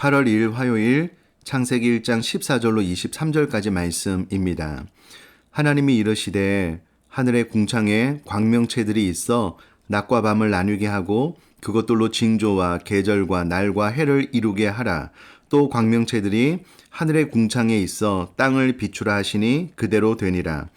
8월 2일 화요일 창세기 1장 14절로 23절까지 말씀입니다. 하나님이 이르시되 하늘의 궁창에 광명체들이 있어 낮과 밤을 나누게 하고 그것들로 징조와 계절과 날과 해를 이루게 하라. 또 광명체들이 하늘의 궁창에 있어 땅을 비추라 하시니 그대로 되니라.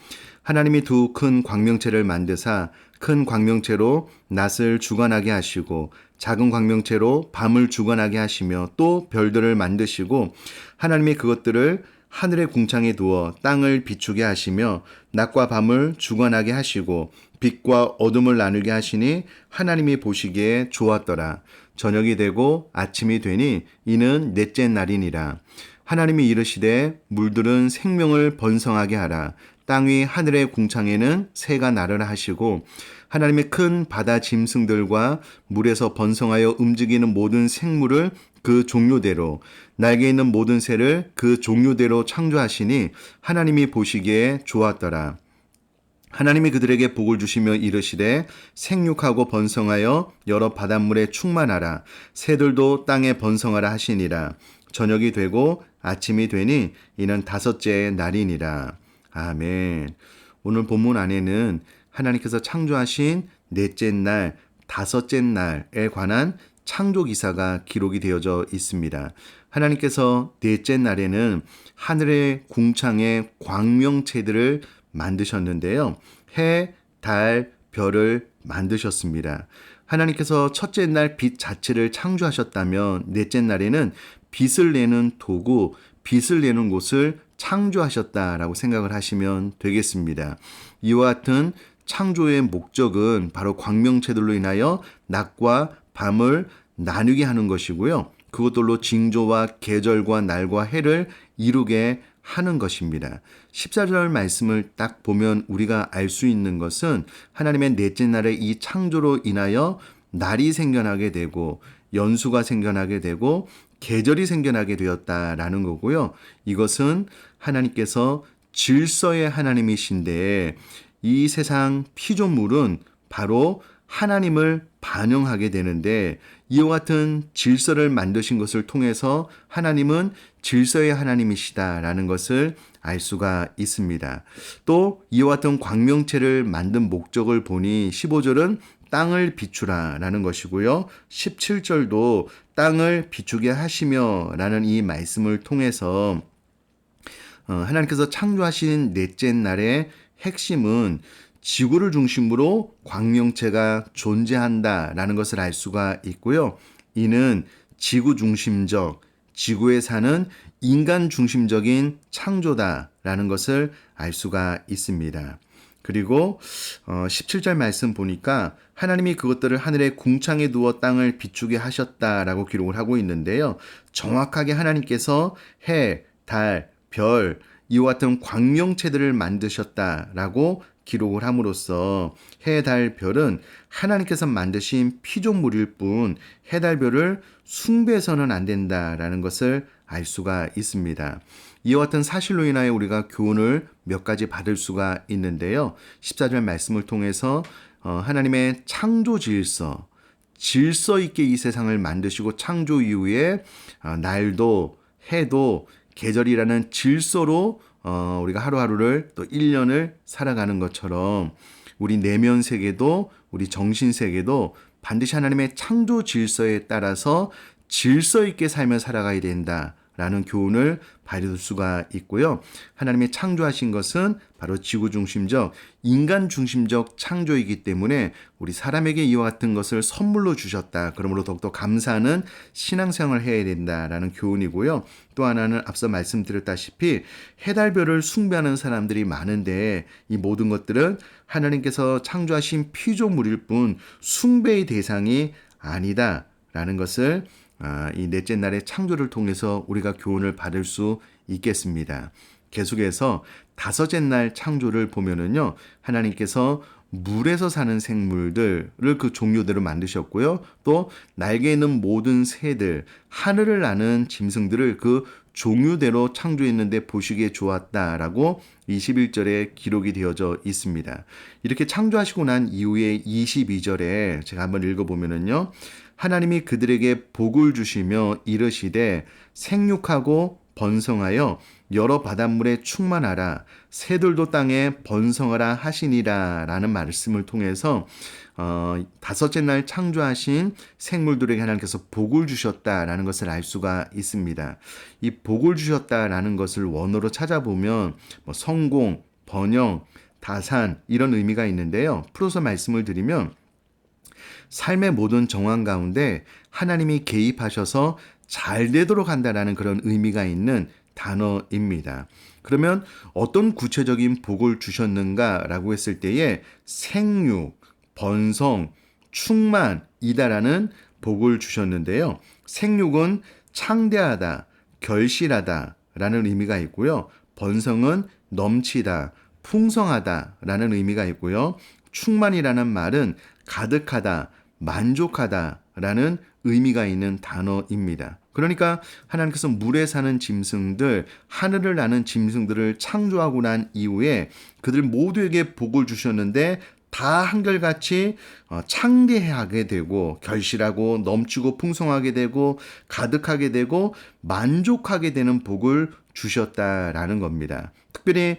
하나님이 두 큰 광명체를 만드사 큰 광명체로 낮을 주관하게 하시고 작은 광명체로 밤을 주관하게 하시며 또 별들을 만드시고 하나님이 그것들을 하늘의 궁창에 두어 땅을 비추게 하시며 낮과 밤을 주관하게 하시고 빛과 어둠을 나누게 하시니 하나님이 보시기에 좋았더라. 저녁이 되고 아침이 되니 이는 넷째 날이니라. 하나님이 이르시되 물들은 생명을 번성하게 하라. 땅 위 하늘의 궁창에는 새가 나르라 하시고 하나님의 큰 바다 짐승들과 물에서 번성하여 움직이는 모든 생물을 그 종류대로 날개 있는 모든 새를 그 종류대로 창조하시니 하나님이 보시기에 좋았더라. 하나님이 그들에게 복을 주시며 이르시되 생육하고 번성하여 여러 바닷물에 충만하라. 새들도 땅에 번성하라 하시니라. 저녁이 되고 아침이 되니 이는 다섯째 날이니라. 아멘. 오늘 본문 안에는 하나님께서 창조하신 넷째 날, 다섯째 날에 관한 창조 기사가 기록이 되어져 있습니다. 하나님께서 넷째 날에는 하늘의 궁창에 광명체들을 만드셨는데요. 해, 달, 별을 만드셨습니다. 하나님께서 첫째 날 빛 자체를 창조하셨다면 넷째 날에는 빛을 내는 도구, 빛을 내는 곳을 창조하셨다라고 생각을 하시면 되겠습니다. 이와 같은 창조의 목적은 바로 광명체들로 인하여 낮과 밤을 나누게 하는 것이고요. 그것들로 징조와 계절과 날과 해를 이루게 하는 것입니다. 14절 말씀을 딱 보면 우리가 알 수 있는 것은 하나님의 넷째 날의 이 창조로 인하여 날이 생겨나게 되고 연수가 생겨나게 되고 계절이 생겨나게 되었다라는 거고요. 이것은 하나님께서 질서의 하나님이신데 이 세상 피조물은 바로 하나님을 반영하게 되는데 이와 같은 질서를 만드신 것을 통해서 하나님은 질서의 하나님이시다라는 것을 알 수가 있습니다. 또 이와 같은 광명체를 만든 목적을 보니 15절은 땅을 비추라 라는 것이고요. 17절도 땅을 비추게 하시며 라는 이 말씀을 통해서 하나님께서 창조하신 넷째 날의 핵심은 지구를 중심으로 광명체가 존재한다라는 것을 알 수가 있고요. 이는 지구 중심적, 지구에 사는 인간 중심적인 창조다라는 것을 알 수가 있습니다. 그리고 17절 말씀 보니까 하나님이 그것들을 하늘의 궁창에 두어 땅을 비추게 하셨다라고 기록을 하고 있는데요. 정확하게 하나님께서 해, 달, 별 이와 같은 광명체들을 만드셨다라고 기록을 함으로써 해, 달, 별은 하나님께서 만드신 피조물일 뿐 해, 달, 별을 숭배해서는 안 된다라는 것을 알 수가 있습니다. 이와 같은 사실로 인하여 우리가 교훈을 몇 가지 받을 수가 있는데요. 14절 말씀을 통해서 하나님의 창조 질서 있게 이 세상을 만드시고 창조 이후에 날도 해도 계절이라는 질서로 우리가 하루하루를 또 1년을 살아가는 것처럼 우리 내면 세계도 우리 정신 세계도 반드시 하나님의 창조 질서에 따라서 질서 있게 살며 살아가야 된다라는 교훈을 받을 수가 있고요. 하나님의 창조하신 것은 바로 지구 중심적, 인간 중심적 창조이기 때문에 우리 사람에게 이와 같은 것을 선물로 주셨다. 그러므로 더욱더 감사하는 신앙생활을 해야 된다라는 교훈이고요. 또 하나는 앞서 말씀드렸다시피 해달별을 숭배하는 사람들이 많은데 이 모든 것들은 하나님께서 창조하신 피조물일 뿐 숭배의 대상이 아니다라는 것을 이 넷째 날의 창조를 통해서 우리가 교훈을 받을 수 있겠습니다. 계속해서 다섯째 날 창조를 보면은요, 하나님께서 물에서 사는 생물들을 그 종류대로 만드셨고요. 또 날개 있는 모든 새들, 하늘을 나는 짐승들을 그 종류대로 창조했는데 보시기에 좋았다라고 21절에 기록이 되어져 있습니다. 이렇게 창조하시고 난 이후에 22절에 제가 한번 읽어보면은요, 하나님이 그들에게 복을 주시며 이르시되 생육하고 번성하여 여러 바닷물에 충만하라 새들도 땅에 번성하라 하시니라 라는 말씀을 통해서 다섯째 날 창조하신 생물들에게 하나님께서 복을 주셨다라는 것을 알 수가 있습니다. 이 복을 주셨다라는 것을 원어로 찾아보면 성공, 번영, 다산 이런 의미가 있는데요. 풀어서 말씀을 드리면 삶의 모든 정황 가운데 하나님이 개입하셔서 잘 되도록 한다라는 그런 의미가 있는 단어입니다. 그러면 어떤 구체적인 복을 주셨는가라고 했을 때에 생육, 번성, 충만이다라는 복을 주셨는데요. 생육은 창대하다, 결실하다 라는 의미가 있고요. 번성은 넘치다, 풍성하다 라는 의미가 있고요. 충만이라는 말은 가득하다, 만족하다 라는 의미가 있는 단어입니다. 그러니까 하나님께서 물에 사는 짐승들, 하늘을 나는 짐승들을 창조하고 난 이후에 그들 모두에게 복을 주셨는데 다 한결같이 창대하게 되고 결실하고 넘치고 풍성하게 되고 가득하게 되고 만족하게 되는 복을 주셨다라는 겁니다. 특별히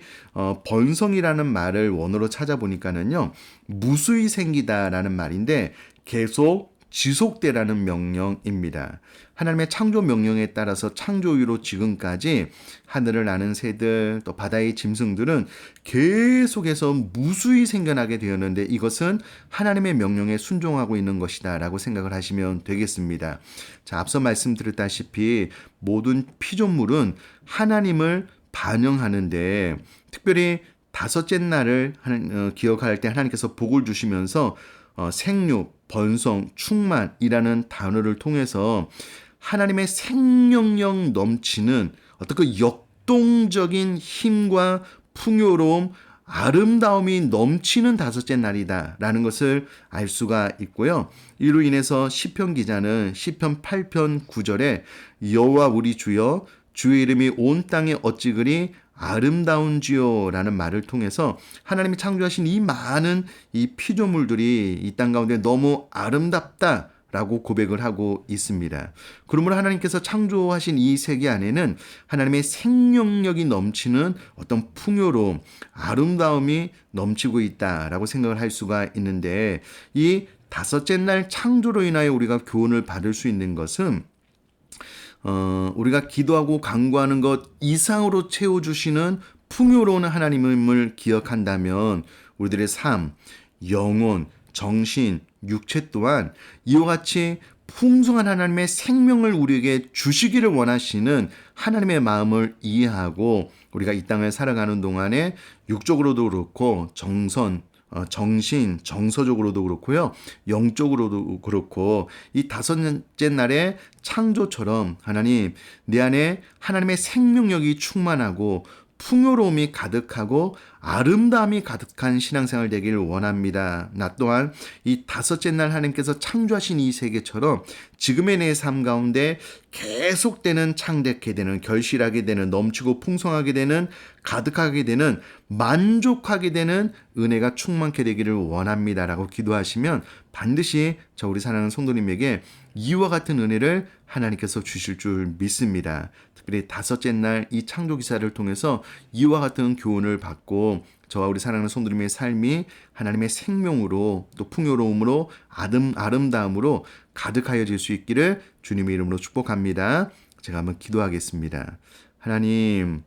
번성이라는 말을 원어로 찾아보니까는요. 무수히 생기다라는 말인데 계속 지속되라는 명령입니다. 하나님의 창조 명령에 따라서 창조 이후로 지금까지 하늘을 나는 새들 또 바다의 짐승들은 계속해서 무수히 생겨나게 되었는데 이것은 하나님의 명령에 순종하고 있는 것이다 라고 생각을 하시면 되겠습니다. 자, 앞서 말씀드렸다시피 모든 피조물은 하나님을 반영하는데 특별히 다섯째 날을 기억할 때 하나님께서 복을 주시면서 생육, 번성, 충만이라는 단어를 통해서 하나님의 생명력 넘치는 어떤 그 역동적인 힘과 풍요로움, 아름다움이 넘치는 다섯째 날이다라는 것을 알 수가 있고요. 이로 인해서 시편 기자는 시편 8편 9절에 여호와 우리 주여 주의 이름이 온 땅에 어찌 그리 아름다운지요 라는 말을 통해서 하나님이 창조하신 이 많은 이 피조물들이 이 땅 가운데 너무 아름답다 라고 고백을 하고 있습니다. 그러므로 하나님께서 창조하신 이 세계 안에는 하나님의 생명력이 넘치는 어떤 풍요로움, 아름다움이 넘치고 있다라고 생각을 할 수가 있는데 이 다섯째 날 창조로 인하여 우리가 교훈을 받을 수 있는 것은 우리가 기도하고 간구하는 것 이상으로 채워주시는 풍요로운 하나님을 기억한다면 우리들의 삶, 영혼, 정신, 육체 또한 이와 같이 풍성한 하나님의 생명을 우리에게 주시기를 원하시는 하나님의 마음을 이해하고 우리가 이 땅을 살아가는 동안에 육적으로도 그렇고 정신, 정서적으로도 그렇고요. 영적으로도 그렇고 이 다섯째 날의 창조처럼 하나님 내 안에 하나님의 생명력이 충만하고 풍요로움이 가득하고 아름다움이 가득한 신앙생활 되기를 원합니다. 나 또한 이 다섯째 날 하나님께서 창조하신 이 세계처럼 지금의 내 삶 가운데 계속되는 창대케 되는 결실하게 되는 넘치고 풍성하게 되는 가득하게 되는 만족하게 되는 은혜가 충만케 되기를 원합니다라고 기도하시면 반드시 우리 사랑하는 성도님에게 이와 같은 은혜를 하나님께서 주실 줄 믿습니다. 특별히 다섯째 날 이 창조 기사를 통해서 이와 같은 교훈을 받고 저와 우리 사랑하는 성도님의 삶이 하나님의 생명으로 또 풍요로움으로 아름다움으로 가득하여질 수 있기를 주님의 이름으로 축복합니다. 제가 한번 기도하겠습니다. 하나님,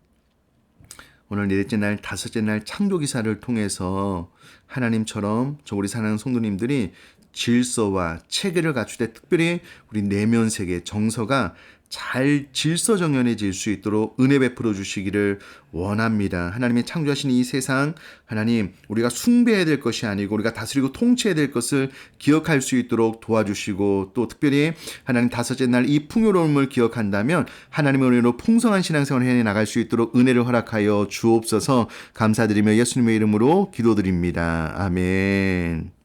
오늘 넷째 날, 다섯째 날 창조 기사를 통해서 하나님처럼 우리 사랑하는 성도님들이 질서와 체계를 갖추되 특별히 우리 내면 세계 정서가 잘 질서정연해질 수 있도록 은혜 베풀어 주시기를 원합니다. 하나님의 창조하신 이 세상 하나님 우리가 숭배해야 될 것이 아니고 우리가 다스리고 통치해야 될 것을 기억할 수 있도록 도와주시고 또 특별히 하나님 다섯째 날 이 풍요로움을 기억한다면 하나님의 은혜로 풍성한 신앙생활을 해나갈 수 있도록 은혜를 허락하여 주옵소서. 감사드리며 예수님의 이름으로 기도드립니다. 아멘.